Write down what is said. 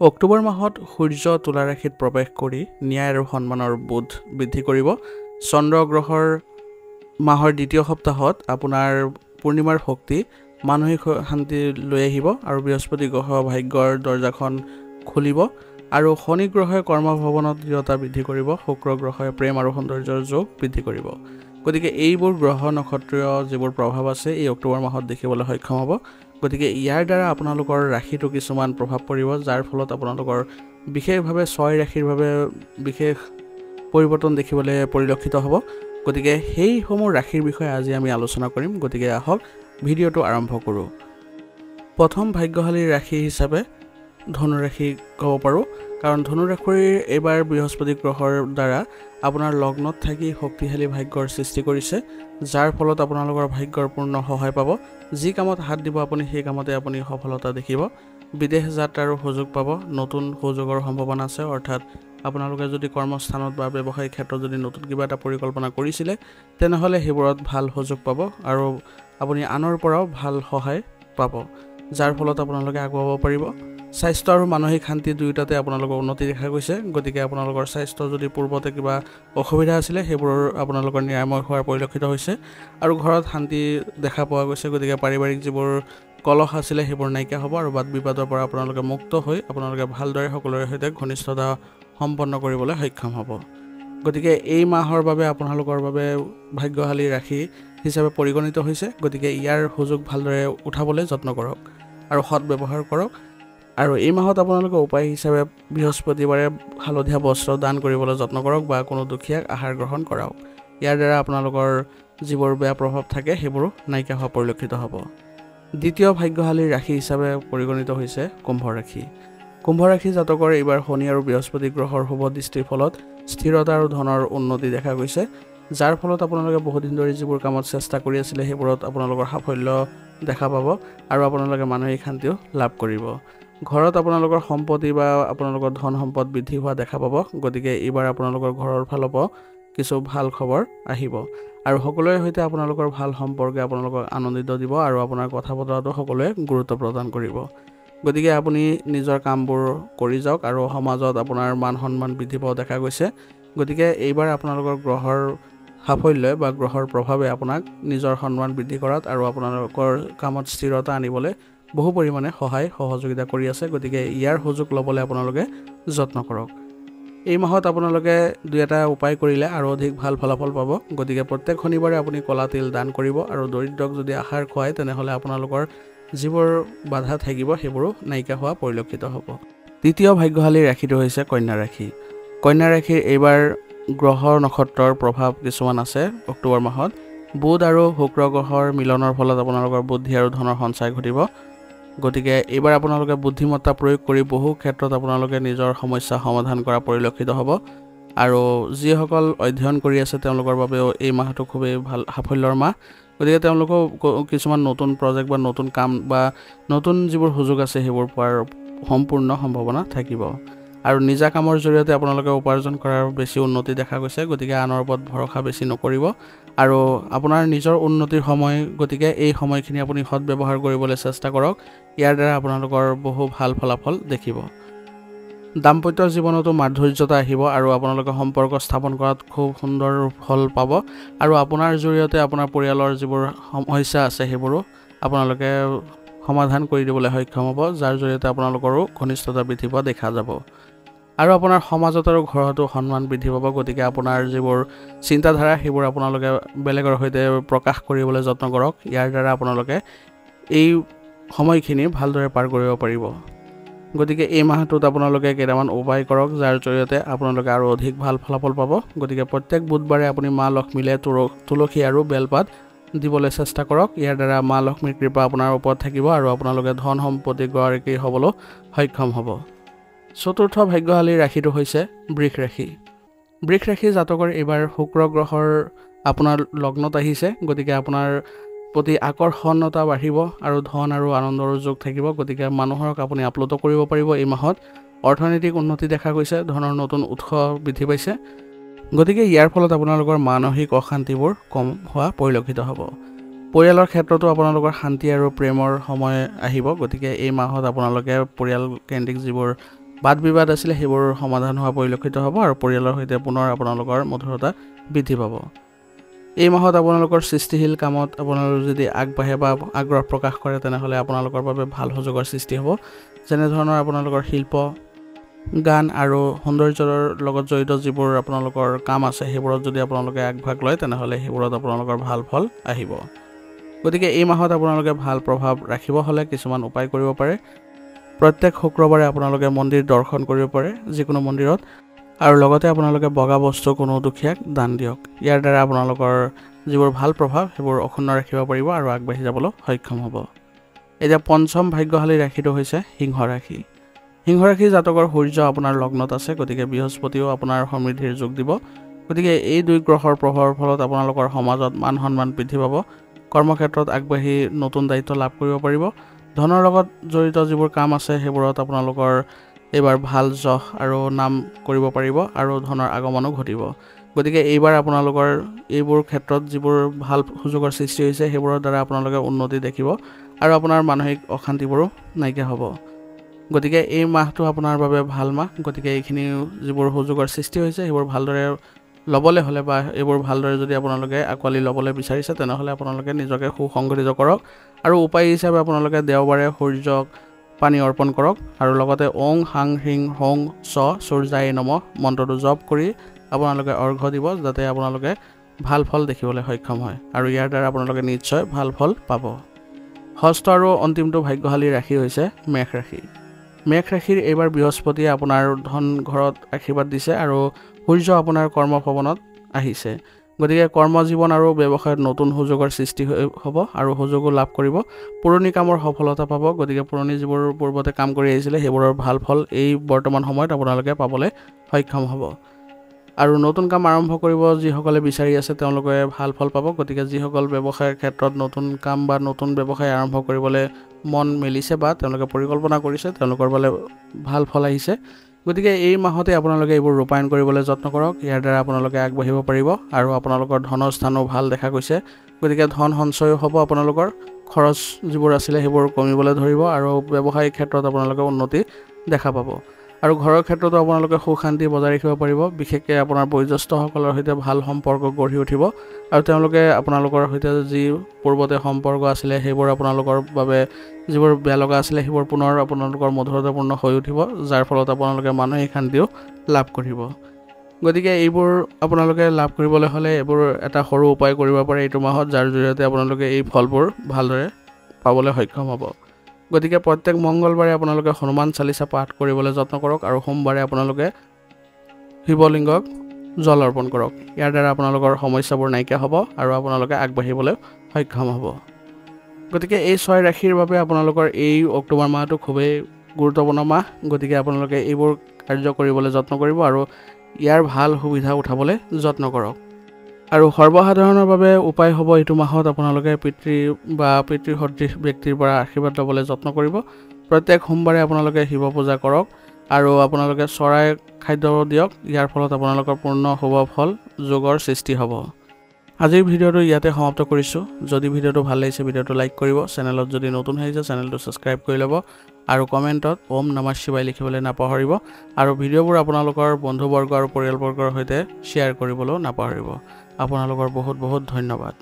অক্টোবৰ মাহত সূৰ্য তুলা ৰাশিত প্ৰৱেশ কৰি ন্যায় আৰু সন্মানৰ বোধ বৃদ্ধি কৰিব। চন্দ্ৰ গ্ৰহৰ মাহৰ দ্বিতীয় সপ্তাহত আপোনাৰ পূৰ্ণিমাৰ শক্তি মানসিক শান্তি লৈ আহিব আৰু বৃহস্পতি গ্ৰহ ভাগ্যৰ দৰ্জাখন খুলিব আৰু শনি গ্ৰহে কৰ্মভৱনত দৃঢ়তা বৃদ্ধি কৰিব। শুক্ৰ গ্ৰহে প্ৰেম আৰু সৌন্দৰ্যৰ যোগ বৃদ্ধি কৰিব। গতিকে এইবোৰ গ্ৰহ নক্ষত্ৰীয় যিবোৰ প্ৰভাৱ আছে এই অক্টোবৰ মাহত দেখিবলৈ সক্ষম হ'ব। গতিকে ইয়াৰ দ্বাৰা আপোনালোকৰ ৰাশিটো কিছুমান প্ৰভাৱ পৰিব, যাৰ ফলত আপোনালোকৰ বিশেষভাৱে 6 ৰাশিৰ বাবে বিশেষ পৰিৱৰ্তন দেখিবলৈ পৰিলক্ষিত হ'ব। গতিকে সেইসমূহ ৰাশিৰ বিষয়ে আজি আমি আলোচনা কৰিম। গতিকে আহক ভিডিঅ'টো আৰম্ভ কৰোঁ। প্ৰথম ভাগ্যশালী ৰাশি হিচাপে ধনু ৰাশি ক'ব পাৰোঁ, কাৰণ ধনু ৰাশিৰ এইবাৰ বৃহস্পতি গ্ৰহৰ দ্বাৰা আপোনাৰ লগ্নত থাকি শক্তিশালী ভাগ্যৰ সৃষ্টি কৰিছে, যাৰ ফলত আপোনালোকৰ ভাগ্যৰ পূৰ্ণ সহায় পাব। যি কামত হাত দিব আপুনি সেই কামতে আপুনি সফলতা দেখিব। বিদেশ যাত্ৰাৰো সুযোগ পাব, নতুন সুযোগৰ সম্ভাৱনা আছে। অৰ্থাৎ আপোনালোকে যদি কৰ্মস্থানত বা ব্যৱসায়িক ক্ষেত্ৰত যদি নতুন কিবা এটা পৰিকল্পনা কৰিছিলে তেনেহ'লে সেইবোৰত ভাল সুযোগ পাব আৰু আপুনি আনৰ পৰাও ভাল সহায় পাব, যাৰ ফলত আপোনালোকে আগুৱাব পাৰিব। স্বাস্থ্য আৰু মানসিক শান্তি দুয়োটাতে আপোনালোকৰ উন্নতি দেখা গৈছে। গতিকে আপোনালোকৰ স্বাস্থ্য যদি পূৰ্বতে কিবা অসুবিধা আছিলে সেইবোৰৰ আপোনালোকৰ নিৰাময় হোৱাৰ পৰিলক্ষিত হৈছে আৰু ঘৰত শান্তি দেখা পোৱা গৈছে। গতিকে পাৰিবাৰিক যিবোৰ কলহ আছিলে সেইবোৰ নাইকিয়া হ'ব আৰু বাদ বিবাদৰ পৰা আপোনালোকে মুক্ত হৈ আপোনালোকে ভালদৰে সকলোৰে সৈতে ঘনিষ্ঠতা সম্পন্ন কৰিবলৈ সক্ষম হ'ব। গতিকে এই মাহৰ বাবে আপোনালোকৰ বাবে ভাগ্যশালী ৰাশি হিচাপে পৰিগণিত হৈছে। গতিকে ইয়াৰ সুযোগ ভালদৰে উঠাবলৈ যত্ন কৰক আৰু সৎ ব্যৱহাৰ কৰক। আৰু এই মাহত আপোনালোকে উপায় হিচাপে বৃহস্পতিবাৰে হালধীয়া বস্ত্ৰ দান কৰিবলৈ যত্ন কৰক বা কোনো দুখীয়াক আহাৰ গ্ৰহণ কৰাওক। ইয়াৰ দ্বাৰা আপোনালোকৰ যিবোৰ বেয়া প্ৰভাৱ থাকে সেইবোৰো নাইকিয়া হোৱা পৰিলক্ষিত হ'ব। দ্বিতীয় ভাগ্যশালী ৰাশি হিচাপে পৰিগণিত হৈছে কুম্ভ ৰাশি। কুম্ভ ৰাশি জাতকৰ এইবাৰ শনি আৰু বৃহস্পতি গ্ৰহৰ শুভ দৃষ্টিৰ ফলত স্থিৰতা আৰু ধনৰ উন্নতি দেখা গৈছে, যাৰ ফলত আপোনালোকে বহুদিন ধৰি যিবোৰ কামত চেষ্টা কৰি আছিলে সেইবোৰত আপোনালোকৰ সাফল্য দেখা পাব আৰু আপোনালোকে মানসিক শান্তিও লাভ কৰিব। ঘৰত আপোনালোকৰ সম্পত্তি বা আপোনালোকৰ ধন সম্পদ বৃদ্ধি হোৱা দেখা পাব। গতিকে এইবাৰ আপোনালোকৰ ঘৰৰ ফালৰ পৰা কিছু ভাল খবৰ আহিব আৰু সকলোৰে সৈতে আপোনালোকৰ ভাল সম্পৰ্কে আপোনালোকক আনন্দিত দিব আৰু আপোনাৰ কথা বতৰাটো সকলোৱে গুৰুত্ব প্ৰদান কৰিব। গতিকে আপুনি নিজৰ কামবোৰ কৰি যাওক আৰু সমাজত আপোনাৰ মান সন্মান বৃদ্ধি পোৱা দেখা গৈছে। গতিকে এইবাৰ আপোনালোকৰ গ্ৰহৰ সাফল্যই বা গ্ৰহৰ প্ৰভাৱে আপোনাক নিজৰ সন্মান বৃদ্ধি কৰাত আৰু আপোনালোকৰ কামত স্থিৰতা আনিবলৈ বহু পৰিমাণে সহযোগিতা কৰি আছে। গতিকে ইয়াৰ সুযোগ ল'বলৈ আপোনালোকে যত্ন কৰক। এই মাহত আপোনালোকে দুই এটা উপায় কৰিলে আৰু অধিক ভাল ফলাফল পাব। গতিকে প্ৰত্যেক শনিবাৰে আপুনি ক'লা তিল দান কৰিব আৰু দৰিদ্ৰক যদি আহাৰ খুৱায় তেনেহ'লে আপোনালোকৰ যিবোৰ বাধা থাকিব সেইবোৰো নাইকিয়া হোৱা পৰিলক্ষিত হ'ব। তৃতীয় ভাগ্যশালী ৰাশিটো হৈছে কন্যা ৰাশি। কন্যা ৰাশিৰ এইবাৰ গ্ৰহ নক্ষত্ৰৰ প্ৰভাৱ কিছুমান আছে। অক্টোবৰ মাহত বুধ আৰু শুক্ৰ গ্ৰহৰ মিলনৰ ফলত আপোনালোকৰ বুদ্ধি আৰু ধনৰ সঞ্চয় ঘটিব। গতিকে এইবাৰ আপোনালোকে বুদ্ধিমত্তা প্ৰয়োগ কৰি বহু ক্ষেত্ৰত আপোনালোকে নিজৰ সমস্যা সমাধান কৰা পৰিলক্ষিত হ'ব আৰু যিসকল অধ্যয়ন কৰি আছে তেওঁলোকৰ বাবেও এই মাহটো খুবেই ভাল সাফল্যৰ মাহ। গতিকে তেওঁলোকেও কিছুমান নতুন প্ৰজেক্ট বা নতুন কাম বা নতুন যিবোৰ সুযোগ আছে সেইবোৰ পোৱাৰ সম্পূৰ্ণ সম্ভাৱনা থাকিব আৰু নিজা কামৰ জৰিয়তে আপোনালোকে উপাৰ্জন কৰাৰ বেছি উন্নতি দেখা গৈছে। গতিকে আনৰ ওপৰত ভৰসা বেছি নকৰিব আৰু আপোনাৰ নিজৰ উন্নতিৰ সময়। গতিকে এই সময়খিনি আপুনি সৎ ব্যৱহাৰ কৰিবলৈ চেষ্টা কৰক। ইয়াৰ দ্বাৰা আপোনালোকৰ বহু ভাল ফলাফল দেখিব। দাম্পত্য জীৱনতো মাধুৰ্যতা আহিব আৰু আপোনালোকে সম্পৰ্ক স্থাপন কৰাত খুব সুন্দৰ ফল পাব আৰু আপোনাৰ জৰিয়তে আপোনাৰ পৰিয়ালৰ যিবোৰ সমস্যা আছে সেইবোৰো আপোনালোকে সমাধান কৰি দিবলৈ সক্ষম হ'ব, যাৰ জৰিয়তে আপোনালোকৰো ঘনিষ্ঠতা বৃদ্ধি পোৱা দেখা যাব আৰু আপোনাৰ সমাজত আৰু ঘৰতো সন্মান বৃদ্ধি পাব। গতিকে আপোনাৰ যিবোৰ চিন্তাধাৰা সেইবোৰ আপোনালোকে বেলেগৰ সৈতে প্ৰকাশ কৰিবলৈ যত্ন কৰক। ইয়াৰ দ্বাৰা আপোনালোকে এই সময়খিনি ভালদৰে পাৰ কৰিব পাৰিব। গতিকে এই মাহটোত আপোনালোকে কেইটামান উপায় কৰক, যাৰ জৰিয়তে আপোনালোকে আৰু অধিক ভাল ফলাফল পাব। গতিকে প্ৰত্যেক বুধবাৰে আপুনি মা লক্ষ্মীলে তুলসী আৰু বেলপাত দিবলৈ চেষ্টা কৰক। ইয়াৰ দ্বাৰা মা লক্ষ্মীৰ কৃপা আপোনাৰ ওপৰত থাকিব আৰু আপোনালোকে ধন সম্পত্তি গৰাকী হ'বলৈ সক্ষম হ'ব। চতুৰ্থ ভাগ্যশালী ৰাশিটো হৈছে বৃষ ৰাশি। বৃষ ৰাশি জাতকৰ এইবাৰ শুক্ৰ গ্ৰহৰ আপোনাৰ লগ্নত আহিছে। গতিকে আপোনাৰ প্ৰতি আকৰ্ষণতা বাঢ়িব আৰু ধন আৰু আনন্দৰ যোগ থাকিব। গতিকে মানুহক আপুনি আপ্লুত কৰিব পাৰিব। এই মাহত অৰ্থনৈতিক উন্নতি দেখা গৈছে, ধনৰ নতুন উৎস বৃদ্ধি পাইছে। গতিকে ইয়াৰ ফলত আপোনালোকৰ মানসিক অশান্তিবোৰ কম হোৱা পৰিলক্ষিত হ'ব। পৰিয়ালৰ ক্ষেত্ৰতো আপোনালোকৰ শান্তি আৰু প্ৰেমৰ সময় আহিব। গতিকে এই মাহত আপোনালোকে পৰিয়াল কেন্দ্ৰিক যিবোৰ বাদ বিবাদ আছিলে সেইবোৰ সমাধান হোৱা পৰিলক্ষিত হ'ব আৰু পৰিয়ালৰ সৈতে পুনৰ আপোনালোকৰ মধুৰতা বৃদ্ধি পাব। এই মাহত আপোনালোকৰ সৃষ্টিশীল কামত আপোনালোকে যদি আগবাঢ়ে বা আগ্ৰহ প্ৰকাশ কৰে তেনেহ'লে আপোনালোকৰ বাবে ভাল সুযোগৰ সৃষ্টি হ'ব। যেনে ধৰণৰ আপোনালোকৰ শিল্প, গান আৰু সৌন্দৰ্যৰ লগত জড়িত যিবোৰ আপোনালোকৰ কাম আছে সেইবোৰত যদি আপোনালোকে আগভাগ লয় তেনেহ'লে সেইবোৰত আপোনালোকৰ ভাল ফল আহিব। গতিকে এই মাহত আপোনালোকে ভাল প্ৰভাৱ ৰাখিব হ'লে কিছুমান উপায় কৰিব পাৰে। প্ৰত্যেক শুক্ৰবাৰে আপোনালোকে মন্দিৰ দৰ্শন কৰিব পাৰে যিকোনো মন্দিৰত, আৰু লগতে আপোনালোকে বগা বস্তু কোনো দুখীয়াক দান দিয়ক। ইয়াৰ দ্বাৰা আপোনালোকৰ যিবোৰ ভাল প্ৰভাৱ সেইবোৰ অক্ষুণ্ণ ৰাখিব পাৰিব আৰু আগবাঢ়ি যাবলৈ সক্ষম হ'ব। এতিয়া পঞ্চম ভাগ্যশালী ৰাশিটো হৈছে সিংহ ৰাশি। সিংহ ৰাশি জাতকৰ সূৰ্য আপোনাৰ লগ্নত আছে, গতিকে বৃহস্পতিও আপোনাৰ সমৃদ্ধিৰ যোগ দিব। গতিকে এই দুই গ্ৰহৰ প্ৰভাৱৰ ফলত আপোনালোকৰ সমাজত মান সন্মান বৃদ্ধি পাব। কৰ্মক্ষেত্ৰত আগবাঢ়ি নতুন দায়িত্ব লাভ কৰিব পাৰিব। ধনৰ লগত জড়িত যিবোৰ কাম আছে সেইবোৰত আপোনালোকৰ এইবাৰ ভাল যশ আৰু নাম কৰিব পাৰিব আৰু ধনৰ আগমনো ঘটিব। গতিকে এইবাৰ আপোনালোকৰ এইবোৰ ক্ষেত্ৰত যিবোৰ ভাল সুযোগৰ সৃষ্টি হৈছে সেইবোৰৰ দ্বাৰা আপোনালোকে উন্নতি দেখিব আৰু আপোনাৰ মানসিক অশান্তিবোৰো নাইকিয়া হ'ব। গতিকে এই মাহটো আপোনাৰ বাবে ভাল মাহ। গতিকে এইখিনি যিবোৰ সুযোগৰ সৃষ্টি হৈছে সেইবোৰ ভালদৰে ল'বলৈ হ'লে বা এইবোৰ ভালদৰে যদি আপোনালোকে আঁকোৱালি ল'বলৈ বিচাৰিছে তেনেহ'লে আপোনালোকে নিজকে সুসংগঠিত কৰক। আৰু উপায় হিচাপে আপোনালোকে দেওবাৰে সূৰ্যক পানী অৰ্পণ কৰক আৰু লগতে ওং হাং হ্ৰিং হং চ সূৰ্যায় নমঃ মন্ত্ৰটো জপ কৰি আপোনালোকে অৰ্ঘ্য দিব, যাতে আপোনালোকে ভাল ফল দেখিবলৈ সক্ষম হয় আৰু ইয়াৰ দ্বাৰা আপোনালোকে নিশ্চয় ভাল ফল পাব। ষষ্ঠ আৰু অন্তিমটো ভাগ্যশালী ৰাশি হৈছে মেষ ৰাশি। মেষ ৰাশিৰ এইবাৰ বৃহস্পতিয়ে আপোনাৰ ধন ঘৰত আশীৰ্বাদ দিছে আৰু সূৰ্য আপোনাৰ কৰ্মভৱনত আহিছে। গতিকে কৰ্মজীৱন আৰু ব্যৱসায়ত নতুন সুযোগৰ সৃষ্টি হ'ব আৰু সুযোগো লাভ কৰিব। পুৰণি কামৰ সফলতা পাব। গতিকে পুৰণি যিবোৰ পূৰ্বতে কাম কৰি আহিছিলে সেইবোৰৰ ভাল ফল এই বৰ্তমান সময়ত আপোনালোকে পাবলৈ সক্ষম হ'ব। আৰু নতুন কাম আৰম্ভ কৰিব যিসকলে বিচাৰি আছে তেওঁলোকে ভাল ফল পাব। গতিকে যিসকল ব্যৱসায়ৰ ক্ষেত্ৰত নতুন কাম বা নতুন ব্যৱসায় আৰম্ভ কৰিবলৈ মন মেলিছে বা তেওঁলোকে পৰিকল্পনা কৰিছে তেওঁলোকৰ বাবে ভাল ফল আহিছে। গতিকে এই মাহতে আপোনালোকে এইবোৰ ৰূপায়ণ কৰিবলৈ যত্ন কৰক। ইয়াৰ দ্বাৰা আপোনালোকে আগবাঢ়িব পাৰিব আৰু আপোনালোকৰ ধনৰ স্থানো ভাল দেখা গৈছে। গতিকে ধন সঞ্চয় হ'ব, আপোনালোকৰ খৰচ যিবোৰ আছিলে সেইবোৰ কমিবলৈ ধৰিব আৰু ব্যৱসায়িক ক্ষেত্ৰত আপোনালোকে উন্নতি দেখা পাব। আৰু ঘৰৰ ক্ষেত্ৰতো আপোনালোকে সুখ শান্তি বজাই ৰাখিব পাৰিব। বিশেষকৈ আপোনাৰ বয়োজ্যেষ্ঠসকলৰ সৈতে ভাল সম্পৰ্ক গঢ়ি উঠিব আৰু তেওঁলোকে আপোনালোকৰ সৈতে যি পূৰ্বতে সম্পৰ্ক আছিলে সেইবোৰ আপোনালোকৰ বাবে যিবোৰ বেয়া লগা আছিলে সেইবোৰ পুনৰ আপোনালোকৰ মধুৰতাপূৰ্ণ হৈ উঠিব, যাৰ ফলত আপোনালোকে মানসিক শান্তিও লাভ কৰিব। গতিকে এইবোৰ আপোনালোকে লাভ কৰিবলৈ হ'লে এইবোৰ এটা সৰু উপায় কৰিব পাৰে এইটো মাহত, যাৰ জৰিয়তে আপোনালোকে এই ফলবোৰ ভালদৰে পাবলৈ সক্ষম হ'ব। গতিকে প্ৰত্যেক মংগলবাৰে আপোনালোকে হনুমান চালিচা পাঠ কৰিবলৈ যত্ন কৰক আৰু সোমবাৰে আপোনালোকে শিৱলিংগক জল অৰ্পণ কৰক। ইয়াৰ দ্বাৰা আপোনালোকৰ সমস্যাবোৰ নাইকিয়া হ'ব আৰু আপোনালোকে আগবাঢ়িবলৈ সক্ষম হ'ব। গতিকে এই 6 ৰাশিৰ বাবে আপোনালোকৰ এই অক্টোবৰ মাহটো খুবেই গুৰুত্বপূৰ্ণ মাহ। গতিকে আপোনালোকে এইবোৰ কাৰ্য কৰিবলৈ যত্ন কৰিব আৰু ইয়াৰ ভাল সুবিধা উঠাবলৈ যত্ন কৰক। আৰু সৰ্বসাধাৰণৰ বাবে উপায় হ'ব এইটো মাহত আপোনালোকে পিতৃ বা পিতৃ সদৃশ ব্যক্তিৰ পৰা আশীৰ্বাদ ল'বলৈ যত্ন কৰিব। প্ৰত্যেক সোমবাৰে আপোনালোকে শিৱ পূজা কৰক আৰু আপোনালোকে চৰাই খাদ্য দিয়ক। ইয়াৰ ফলত আপোনালোকৰ পূৰ্ণ শুভ ফল যোগৰ সৃষ্টি হ'ব। আজিৰ ভিডিঅ'টো ইয়াতে সমাপ্ত কৰিছোঁ। যদি ভিডিঅ'টো ভাল লাগিছে ভিডিঅ'টো লাইক কৰিব, চেনেলত যদি নতুন আহিছে চেনেলটো ছাবস্ক্ৰাইব কৰি ল'ব আৰু কমেণ্টত ওম নমঃ শিৱায় লিখিবলৈ নাপাহৰিব আৰু ভিডিঅ'বোৰ আপোনালোকৰ বন্ধুবৰ্গ আৰু পৰিয়ালবৰ্গৰ সৈতে শ্বেয়াৰ কৰিবলৈও নাপাহৰিব। আপোনালোকৰ বহুত বহুত ধন্যবাদ।